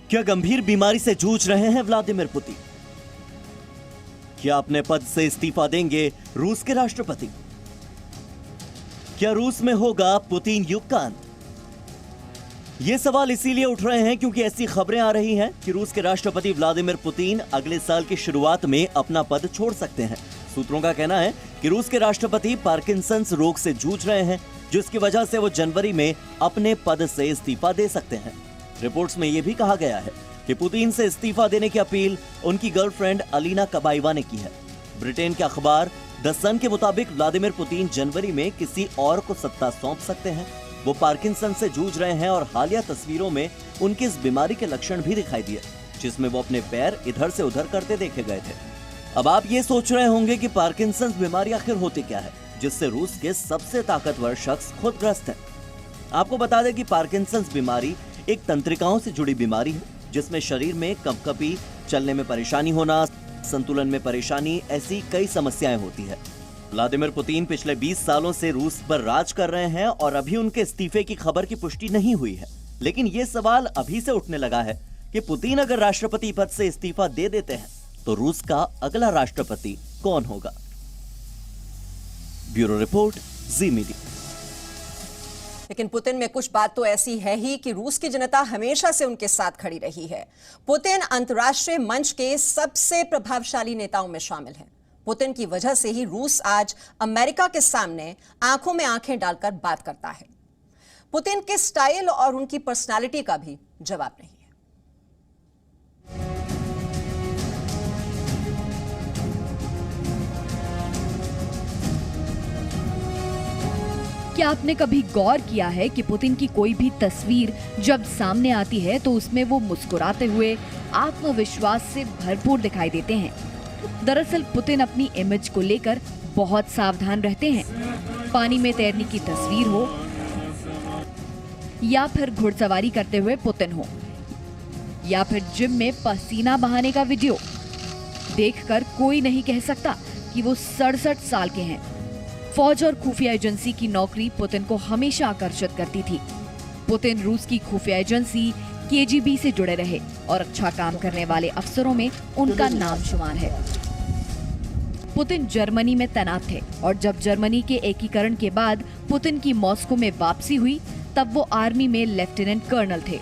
क्या गंभीर बीमारी से जूझ रहे हैं व्लादिमीर पुतिन? क्या अपने पद से इस्तीफा देंगे रूस के राष्ट्रपति? क्या रूस में होगा पुतिन युग का अंत? ये सवाल इसीलिए उठ रहे हैं क्योंकि ऐसी खबरें आ रही हैं कि रूस के राष्ट्रपति व्लादिमीर पुतिन अगले साल की शुरुआत में अपना पद छोड़ सकते हैं। सूत्रों का कहना है कि रूस के राष्ट्रपति पार्किंसंस रोग से जूझ रहे हैं, जिसकी वजह से वो जनवरी में अपने पद से इस्तीफा दे सकते हैं। रिपोर्ट्स में यह भी कहा गया है कि पुतिन से इस्तीफा देने की अपील उनकी गर्लफ्रेंड अलीना कबाएवा ने की है। ब्रिटेन के अखबार द सन के मुताबिक व्लादिमीर पुतिन जनवरी में किसी और को सत्ता सौंप सकते हैं। वो पार्किंसन से जूझ रहे हैं और हालिया तस्वीरों में उनकी इस बीमारी के लक्षण भी दिखाई दिए, जिसमें वो अपने पैर इधर से उधर करते देखे गए थे। अब आप ये सोच रहे होंगे कि पार्किंसन बीमारी आखिर होती क्या है, जिससे रूस के सबसे ताकतवर शख्स खुद ग्रस्त है। आपको बता दें कि पार्किंसन बीमारी एक तंत्रिकाओं से जुड़ी बीमारी है, जिसमें शरीर में कंपकपी, चलने में परेशानी होना, संतुलन में परेशानी, ऐसी कई समस्याएं होती है। व्लादिमीर पुतिन पिछले 20 सालों से रूस पर राज कर रहे हैं और अभी उनके इस्तीफे की खबर की पुष्टि नहीं हुई है। लेकिन ये सवाल अभी से उठने लगा है कि पुतिन अगर राष्ट्रपति पद से इस्तीफा दे देते हैं तो रूस का अगला राष्ट्रपति कौन होगा? ब्यूरो रिपोर्ट, जी मीडिया। लेकिन पुतिन में कुछ बात तो ऐसी है ही कि रूस की जनता हमेशा से उनके साथ खड़ी रही है। पुतिन अंतर्राष्ट्रीय मंच के सबसे प्रभावशाली नेताओं में शामिल हैं। पुतिन की वजह से ही रूस आज अमेरिका के सामने आंखों में आंखें डालकर बात करता है। पुतिन के स्टाइल और उनकी पर्सनालिटी का भी जवाब नहीं है। क्या आपने कभी गौर किया है कि पुतिन की कोई भी तस्वीर जब सामने आती है तो उसमें वो मुस्कुराते हुए आत्मविश्वास से भरपूर दिखाई देते हैं? दरअसल पुतिन अपनी इमेज को लेकर बहुत सावधान रहते हैं। पानी में तैरने की तस्वीर हो या फिर घुड़सवारी करते हुए पुतिन हो या फिर जिम में पसीना बहाने का वीडियो, देखकर कोई नहीं कह सकता कि वो 67 साल के हैं। फौज और खुफिया एजेंसी की नौकरी पुतिन को हमेशा आकर्षित करती थी। पुतिन रूस की खुफिया एजेंसी केजीबी से जुड़े रहे और अच्छा काम करने वाले अफसरों में उनका नाम शुमार है। पुतिन जर्मनी में तैनात थे और जब जर्मनी के एकीकरण के बाद पुतिन की मॉस्को में वापसी हुई तब वो आर्मी में लेफ्टिनेंट कर्नल थे।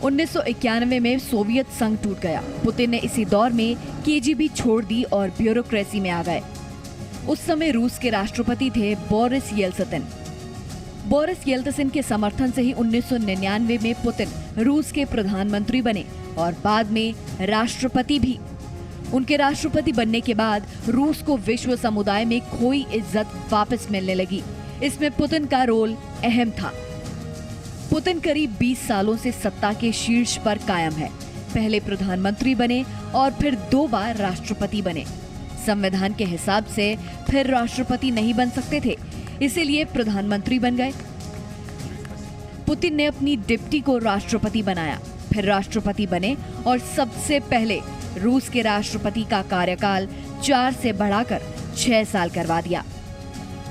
1991 में सोवियत संघ टूट गया। पुतिन ने इसी दौर में केजीबी छोड़ दी और ब्यूरोक्रेसी में आ गए। उस समय रूस के राष्ट्रपति थे बोरिस येल्त्सिन। बोरिस येल्त्सिन के समर्थन से ही 1999 में पुतिन रूस के प्रधानमंत्री बने और बाद में राष्ट्रपति भी। उनके राष्ट्रपति बनने के बाद रूस को विश्व समुदाय में खोई इज्जत वापस मिलने लगी। इसमें पुतिन का रोल अहम था। पुतिन करीब 20 सालों से सत्ता के शीर्ष पर कायम है। पहले प्रधानमंत्री बने और फिर 2 बार राष्ट्रपति बने। संविधान के हिसाब से फिर राष्ट्रपति नहीं बन सकते थे, इसीलिए प्रधानमंत्री बन गए। पुतिन ने अपनी डिप्टी को राष्ट्रपति बनाया, फिर राष्ट्रपति बने और सबसे पहले रूस के राष्ट्रपति का कार्यकाल 4 से बढ़ाकर 6 साल करवा दिया।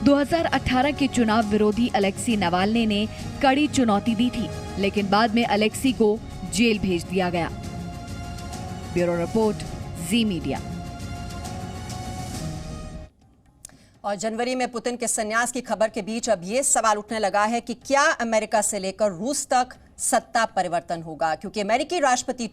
2018 के चुनाव विरोधी अलेक्सी नवाल्नी ने कड़ी चुनौती दी थी, लेकिन बाद में अलेक्सी को जेल भेज दिया गया। ब्यूरो रिपोर्ट, जी मीडिया। और जनवरी में पुतिन के संन्यास की खबर के बीच अब ये सवाल उठने लगा है कि क्या अमेरिका से लेकर रूस तक सत्ता परिवर्तन होगा, क्योंकि अमेरिकी राष्ट्रपति